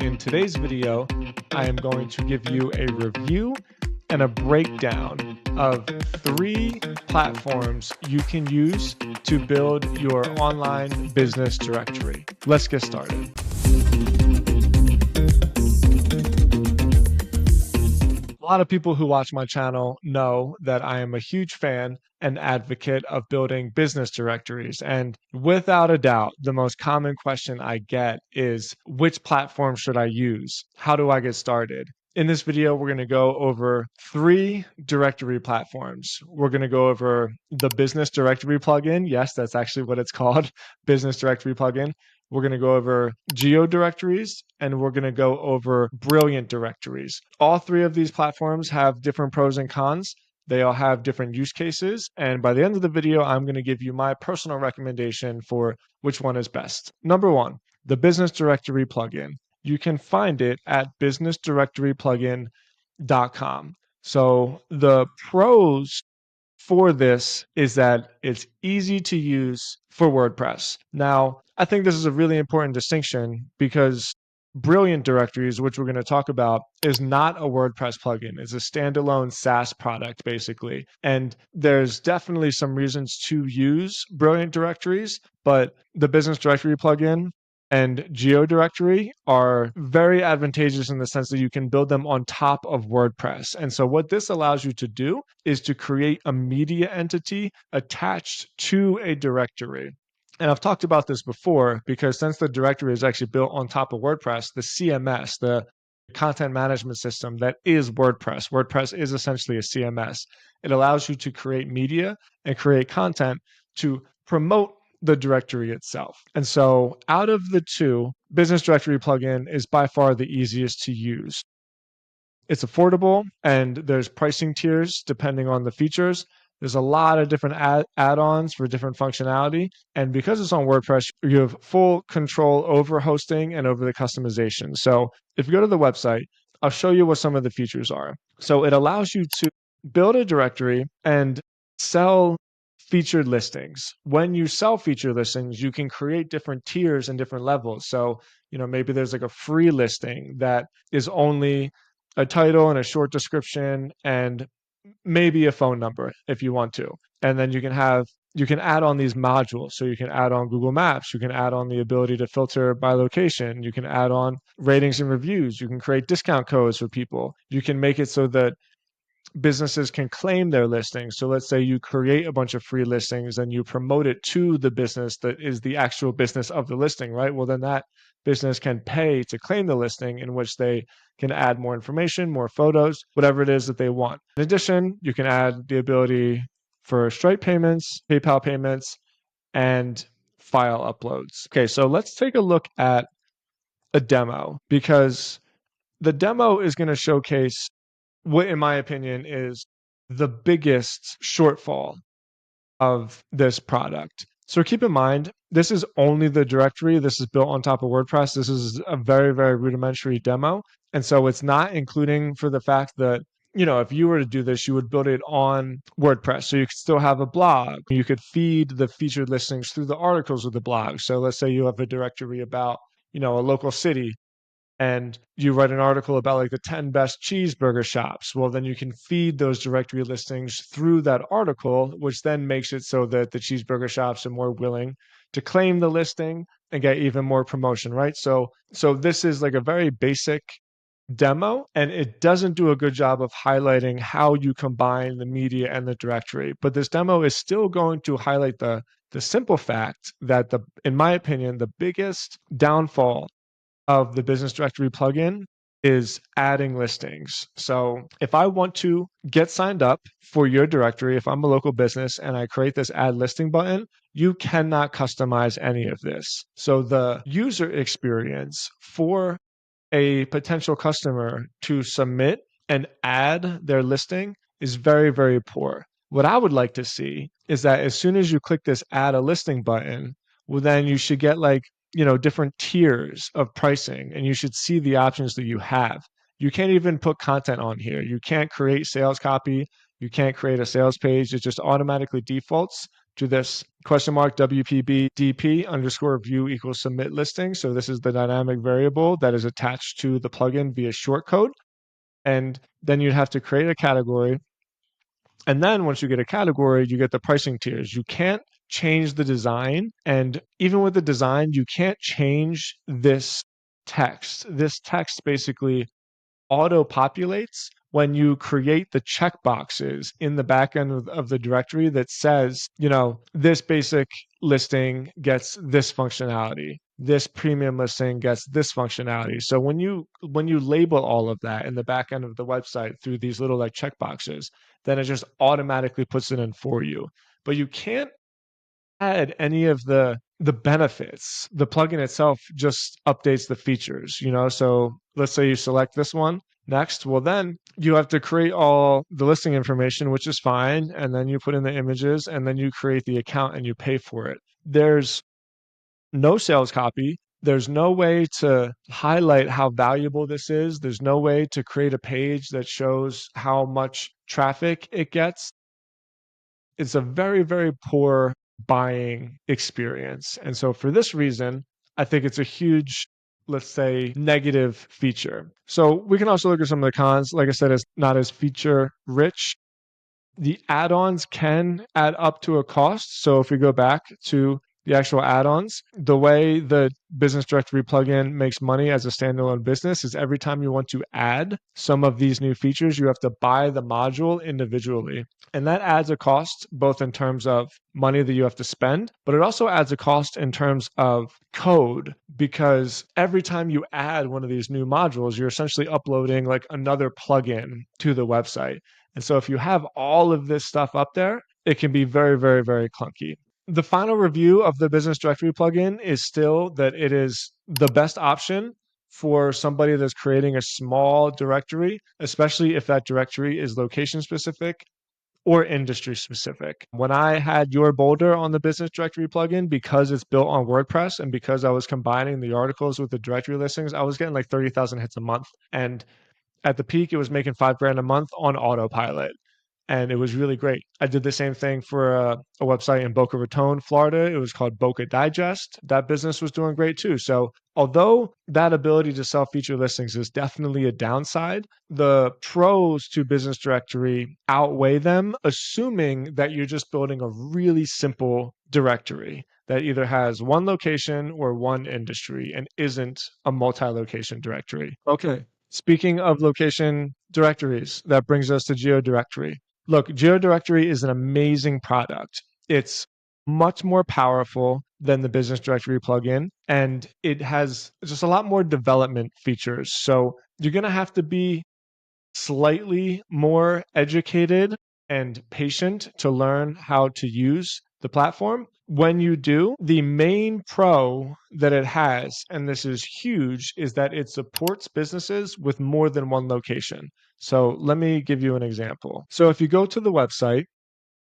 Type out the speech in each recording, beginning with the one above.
In today's video, I am going to give you a review and a breakdown of 3 platforms you can use to build your online business directory. Let's get started. A lot of people who watch my channel know that I am a huge fan and advocate of building business directories. And without a doubt, the most common question I get is, which platform should I use? How do I get started? In this video, we're going to go over 3 directory platforms. We're going to go over the business directory plugin. Yes, that's actually what it's called, business directory plugin. We're going to go over Geo Directories, and we're going to go over Brilliant Directories. All 3 of these platforms have different pros and cons. They all have different use cases. And by the end of the video, I'm going to give you my personal recommendation for which one is best. Number 1, the Business Directory plugin. You can find it at businessdirectoryplugin.com. So the pros for this is that it's easy to use for WordPress. Now, I think this is a really important distinction because Brilliant Directories, which we're going to talk about, is not a WordPress plugin. It's a standalone SaaS product, basically. And there's definitely some reasons to use Brilliant Directories, but the Business Directory plugin and GeoDirectory are very advantageous in the sense that you can build them on top of WordPress. And so what this allows you to do is to create a media entity attached to a directory. And I've talked about this before because since the directory is actually built on top of WordPress, the CMS, the content management system that is WordPress, WordPress is essentially a CMS. It allows you to create media and create content to promote the directory itself. And so out of the 2, Business Directory plugin is by far the easiest to use. It's affordable and there's pricing tiers depending on the features. There's a lot of different add-ons for different functionality. And because it's on WordPress, you have full control over hosting and over the customization. So if you go to the website, I'll show you what some of the features are. So it allows you to build a directory and sell featured listings. When you sell featured listings, you can create different tiers and different levels. So, maybe there's like a free listing that is only a title and a short description and maybe a phone number if you want to. And then you can add on these modules. So you can add on Google Maps, you can add on the ability to filter by location, you can add on ratings and reviews, you can create discount codes for people. You can make it so that businesses can claim their listings. So let's say you create a bunch of free listings and you promote it to the business that is the actual business of the listing, right? Well, then that business can pay to claim the listing, in which they can add more information, more photos, whatever it is that they want. In addition, you can add the ability for Stripe payments, PayPal payments, and file uploads. Okay, so let's take a look at a demo, because the demo is going to showcase what, in my opinion, is the biggest shortfall of this product. So keep in mind, this is only the directory. This is built on top of WordPress. This is a very, very rudimentary demo. And so it's not including for the fact that, if you were to do this, you would build it on WordPress. So you could still have a blog. You could feed the featured listings through the articles of the blog. So let's say you have a directory about, a local city, and you write an article about like the 10 best cheeseburger shops. Well, then you can feed those directory listings through that article, which then makes it so that the cheeseburger shops are more willing to claim the listing and get even more promotion, right? So this is like a very basic demo, and it doesn't do a good job of highlighting how you combine the media and the directory. But this demo is still going to highlight the simple fact that in my opinion, the biggest downfall of the Business Directory plugin is adding listings. So if I want to get signed up for your directory, if I'm a local business and I create this add listing button, you cannot customize any of this. So the user experience for a potential customer to submit and add their listing is very, very poor. What I would like to see is that as soon as you click this add a listing button, well, then you should get different tiers of pricing, and you should see the options that you have. You can't even put content on here. You can't create sales copy. You can't create a sales page. It just automatically defaults to this question mark WPB DP underscore view equals submit listing. So this is the dynamic variable that is attached to the plugin via shortcode. And then you'd have to create a category. And then once you get a category, you get the pricing tiers. You can't change the design. And even with the design, you can't change this text. This text basically auto populates when you create the checkboxes in the back end of the directory that says, this basic listing gets this functionality. This premium listing gets this functionality. So when you label all of that in the back end of the website through these little like checkboxes, then it just automatically puts it in for you. But you can't add any of the benefits. The plugin itself just updates the features, So let's say you select this one next. Well, then you have to create all the listing information, which is fine. And then you put in the images and then you create the account and you pay for it. There's no sales copy. There's no way to highlight how valuable this is. There's no way to create a page that shows how much traffic it gets. It's a very, very poor buying experience. And so for this reason, I think it's a huge, let's say, negative feature. So we can also look at some of the cons. Like I said, it's not as feature rich. The add-ons can add up to a cost. So if we go back to the actual add-ons, the way the business directory plugin makes money as a standalone business is every time you want to add some of these new features, you have to buy the module individually. And that adds a cost both in terms of money that you have to spend, but it also adds a cost in terms of code, because every time you add one of these new modules, you're essentially uploading like another plugin to the website. And so if you have all of this stuff up there, it can be very, very, very clunky. The final review of the business directory plugin is still that it is the best option for somebody that's creating a small directory, especially if that directory is location specific or industry specific. When I had Your Boulder on the business directory plugin, because it's built on WordPress and because I was combining the articles with the directory listings, I was getting like 30,000 hits a month. And at the peak, it was making $5,000 a month on autopilot. And it was really great. I did the same thing for a website in Boca Raton, Florida. It was called Boca Digest. That business was doing great too. So although that ability to sell feature listings is definitely a downside, the pros to business directory outweigh them, assuming that you're just building a really simple directory that either has one location or one industry and isn't a multi-location directory. Okay. Speaking of location directories, that brings us to Geo Directory. Look, GeoDirectory is an amazing product. It's much more powerful than the business directory plugin, and it has just a lot more development features. So you're going to have to be slightly more educated and patient to learn how to use the platform. When you do, the main pro that it has, and this is huge, is that it supports businesses with more than one location. So let me give you an example. So if you go to the website,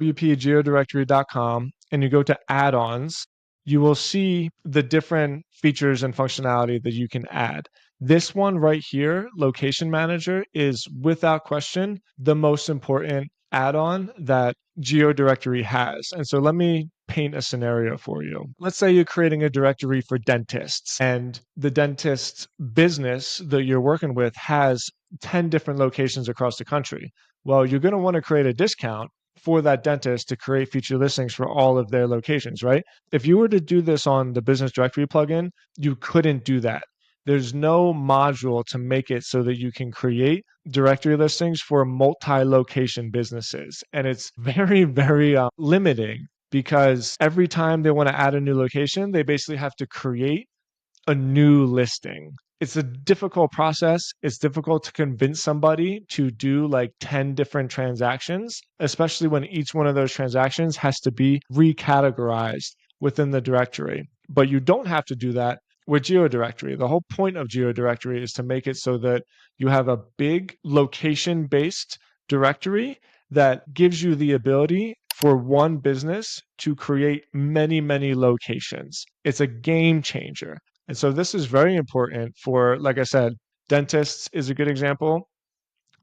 wpgeodirectory.com, and you go to add-ons, you will see the different features and functionality that you can add. This one right here, Location Manager, is without question the most important add-on that GeoDirectory has. And so let me paint a scenario for you. Let's say you're creating a directory for dentists, and the dentist business that you're working with has 10 different locations across the country. Well, you're going to want to create a discount for that dentist to create feature listings for all of their locations, right? If you were to do this on the business directory plugin, you couldn't do that. There's no module to make it so that you can create directory listings for multi-location businesses. And it's very, very limiting, because every time they want to add a new location, they basically have to create a new listing. It's a difficult process. It's difficult to convince somebody to do like 10 different transactions, especially when each one of those transactions has to be recategorized within the directory. But you don't have to do that with GeoDirectory. The whole point of GeoDirectory is to make it so that you have a big location-based directory that gives you the ability for one business to create many, many locations. It's a game changer. And so this is very important for, like I said, dentists is a good example.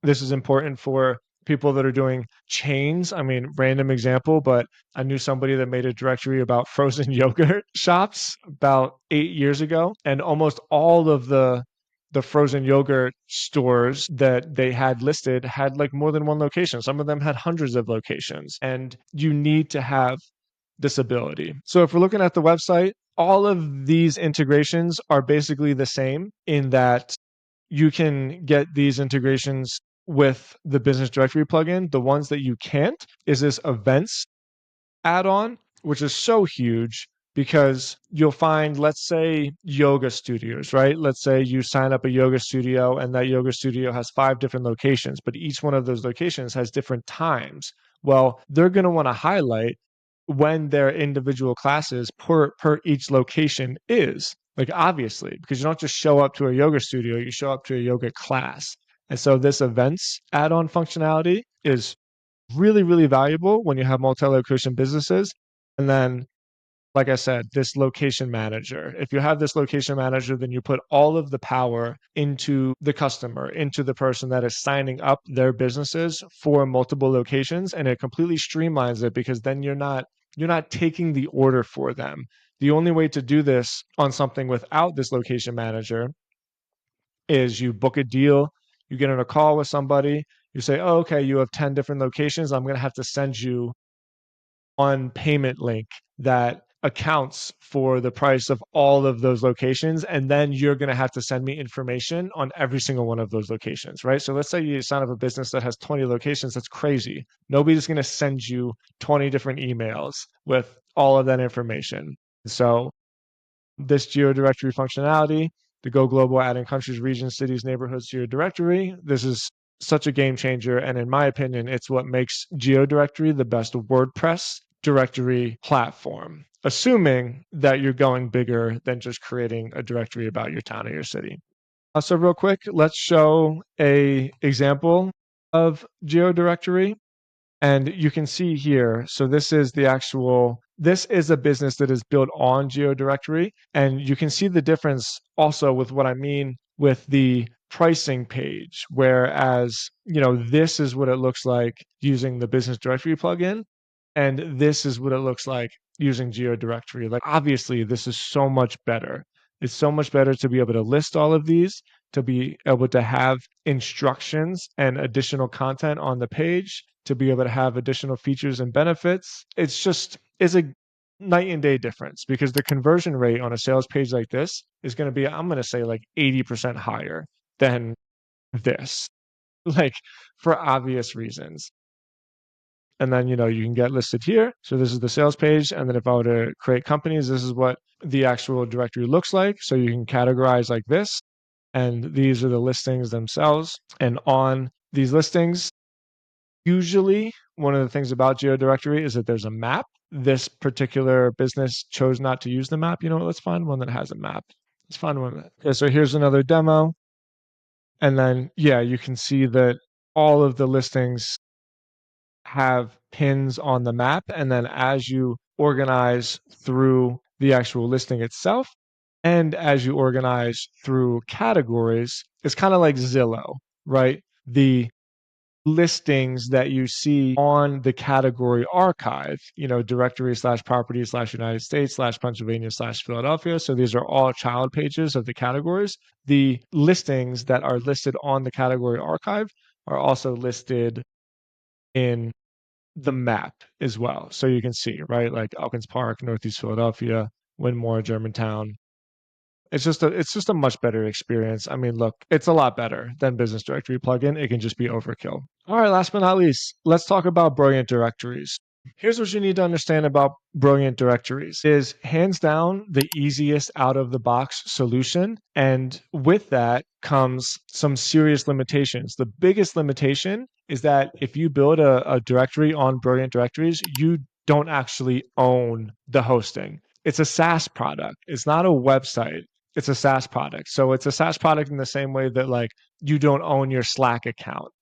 This is important for people that are doing chains. I mean, random example, but I knew somebody that made a directory about frozen yogurt shops about 8 years ago, and almost all of the frozen yogurt stores that they had listed had like more than one location. Some of them had hundreds of locations, and you need to have this ability. So if we're looking at the website, all of these integrations are basically the same in that you can get these integrations with the business directory plugin. The ones that you can't is this events add-on, which is so huge because you'll find, let's say, yoga studios, right? Let's say you sign up a yoga studio and that yoga studio has 5 different locations, but each one of those locations has different times. Well, they're going to want to highlight when their individual classes per each location is. Like, obviously, because you don't just show up to a yoga studio, you show up to a yoga class. And so this events add-on functionality is really, really valuable when you have multi-location businesses. And then, like I said, this location manager. If you have this location manager, then you put all of the power into the customer, into the person that is signing up their businesses for multiple locations, and it completely streamlines it because then you're not taking the order for them. The only way to do this on something without this location manager is you book a deal, you get on a call with somebody, you say, oh, okay, you have 10 different locations. I'm going to have to send you one payment link that accounts for the price of all of those locations. And then you're going to have to send me information on every single one of those locations, right? So let's say you sign up a business that has 20 locations. That's crazy. Nobody's going to send you 20 different emails with all of that information. So this GeoDirectory functionality to go global, adding countries, regions, cities, neighborhoods to your directory. This is such a game changer. And in my opinion, it's what makes GeoDirectory the best WordPress directory platform, assuming that you're going bigger than just creating a directory about your town or your city. So real quick, let's show a example of GeoDirectory. And you can see here, so this is a business that is built on GeoDirectory. And you can see the difference also with what I mean with the pricing page. Whereas, this is what it looks like using the business directory plugin. And this is what it looks like using GeoDirectory. Like, obviously, this is so much better. It's so much better to be able to list all of these, to be able to have instructions and additional content on the page, to be able to have additional features and benefits. It's a night and day difference because the conversion rate on a sales page like this is going to be, I'm going to say, like 80% higher than this, like, for obvious reasons. And then, you can get listed here. So this is the sales page. And then if I were to create companies, this is what the actual directory looks like. So you can categorize like this. And these are the listings themselves. And on these listings, usually one of the things about GeoDirectory is that there's a map. This particular business chose not to use the map. You know what? Let's find one that has a map. Let's find one. Okay, so here's another demo. And then, yeah, you can see that all of the listings have pins on the map. And then as you organize through the actual listing itself, and as you organize through categories, it's kind of like Zillow, right? The listings that you see on the category archive, directory/property/United States/Pennsylvania/Philadelphia. So these are all child pages of the categories. The listings that are listed on the category archive are also listed in the map as well. So you can see, right? Like Elkins Park, Northeast Philadelphia, Winmore, Germantown. It's just a much better experience. I mean, look, it's a lot better than Business Directory plugin. It can just be overkill. All right, last but not least, let's talk about Brilliant Directories. Here's what you need to understand about Brilliant Directories is hands down the easiest out of the box solution. And with that comes some serious limitations. The biggest limitation is that if you build a directory on Brilliant Directories, you don't actually own the hosting. It's a SaaS product. It's not a website. It's a SaaS product. So it's a SaaS product in the same way that like you don't own your Slack account,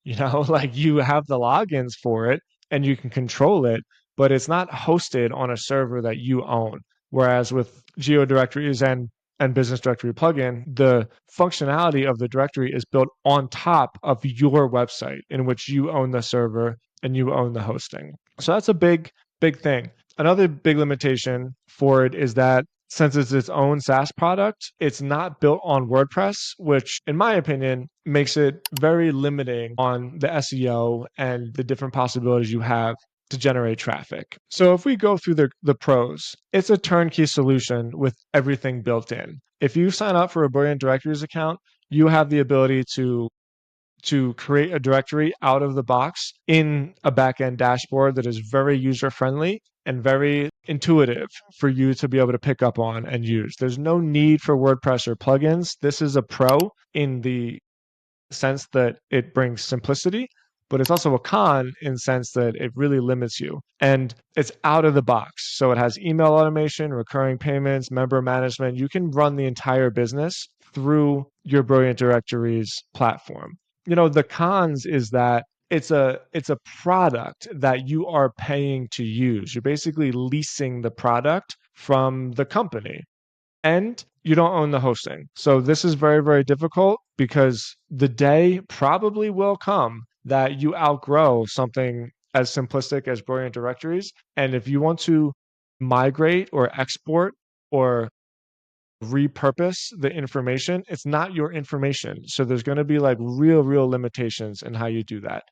like you have the logins for it and you can control it, but it's not hosted on a server that you own. Whereas with GeoDirectories and and Business Directory plugin, the functionality of the directory is built on top of your website in which you own the server and you own the hosting. So that's a big thing. Another big limitation for it is that since it's its own SaaS product, it's not built on WordPress, which, in my opinion, makes it very limiting on the SEO and the different possibilities you have to generate traffic. So if we go through the pros, it's a turnkey solution with everything built in. If you sign up for a Brilliant Directories account, you have the ability to create a directory out of the box in a backend dashboard that is very user friendly and very intuitive for you to be able to pick up on and use. There's no need for WordPress or plugins. This is a pro in the sense that it brings simplicity, but it's also a con in the sense that it really limits you. And it's out of the box. So it has email automation, recurring payments, member management. You can run the entire business through your Brilliant Directories platform. The cons is that it's a product that you are paying to use. You're basically leasing the product from the company and you don't own the hosting. So this is very, very difficult because the day probably will come that you outgrow something as simplistic as Brilliant Directories. And if you want to migrate or export or repurpose the information, it's not your information. So there's going to be like real limitations in how you do that.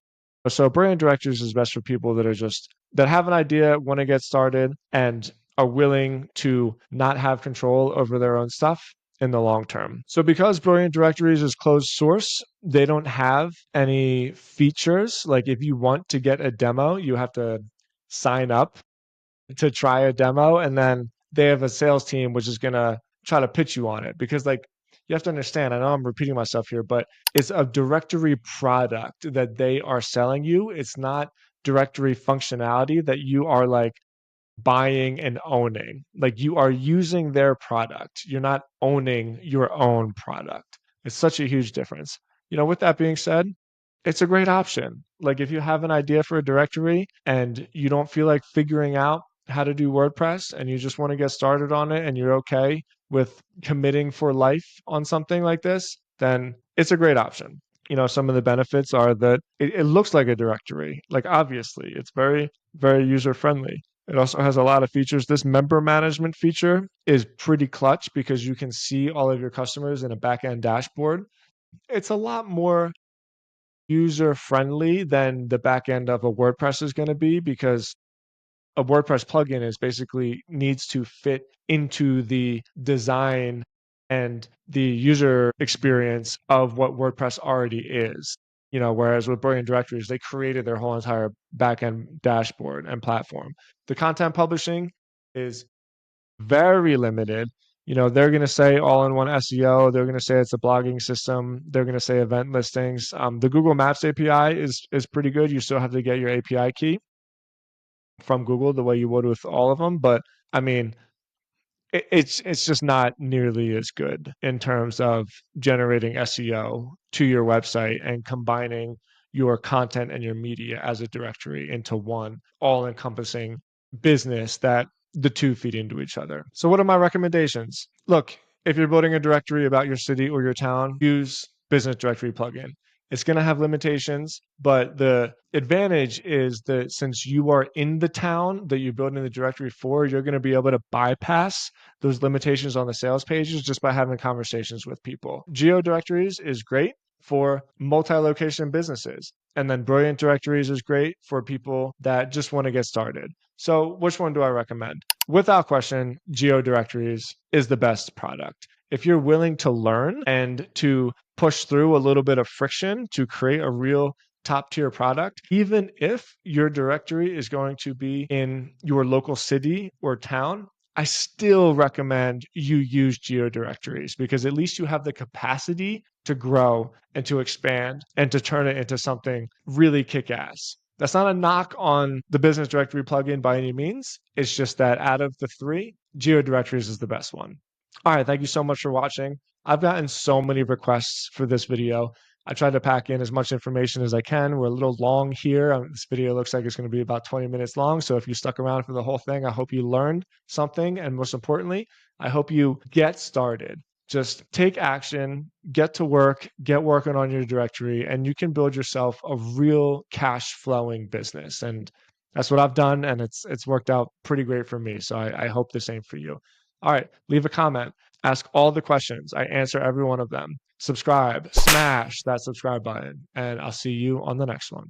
So Brilliant Directories is best for people that have an idea, want to get started, and are willing to not have control over their own stuff in the long term. So because Brilliant Directories is closed source, they don't have any features. Like if you want to get a demo, you have to sign up to try a demo, and then they have a sales team which is going to try to pitch you on it, because like you have to understand, I know I'm repeating myself here, but it's a directory product that they are selling you. It's not directory functionality that you are like buying and owning. Like you are using their product. You're not owning your own product. It's such a huge difference. With that being said, it's a great option. Like if you have an idea for a directory and you don't feel like figuring out how to do WordPress and you just want to get started on it and you're okay with committing for life on something like this, then it's a great option. Some of the benefits are that it looks like a directory. Like obviously, it's very, very user friendly. It also has a lot of features. This member management feature is pretty clutch because you can see all of your customers in a backend dashboard. It's a lot more user friendly than the back end of a WordPress is going to be, because a WordPress plugin is basically needs to fit into the design and the user experience of what WordPress already is. Whereas with Brilliant Directories, they created their whole entire backend dashboard and platform. The content publishing is very limited. They're going to say all-in-one SEO. They're going to say it's a blogging system. They're going to say event listings. The Google Maps API is pretty good. You still have to get your API key from Google the way you would with all of them, but I mean, it's just not nearly as good in terms of generating SEO to your website and combining your content and your media as a directory into one all-encompassing business that the two feed into each other. So what are my recommendations? Look, if you're building a directory about your city or your town, use Business Directory plugin. It's going to have limitations, but the advantage is that since you are in the town that you're building the directory for, you're going to be able to bypass those limitations on the sales pages just by having conversations with people. Geo Directories is great for multi-location businesses. And then Brilliant Directories is great for people that just want to get started. So which one do I recommend? Without question, Geo Directories is the best product. If you're willing to learn and to push through a little bit of friction to create a real top tier product, even if your directory is going to be in your local city or town, I still recommend you use Geo Directories, because at least you have the capacity to grow and to expand and to turn it into something really kick-ass. That's not a knock on the Business Directory plugin by any means. It's just that out of the three, Geo Directories is the best one. All right, thank you so much for watching. I've gotten so many requests for this video. I tried to pack in as much information as I can. We're a little long here. This video looks like it's going to be about 20 minutes long. So if you stuck around for the whole thing, I hope you learned something. And most importantly, I hope you get started. Just take action, get to work, get working on your directory, and you can build yourself a real cash flowing business. And that's what I've done, and it's worked out pretty great for me. So I hope the same for you. All right, leave a comment, ask all the questions. I answer every one of them. Subscribe, smash that subscribe button, and I'll see you on the next one.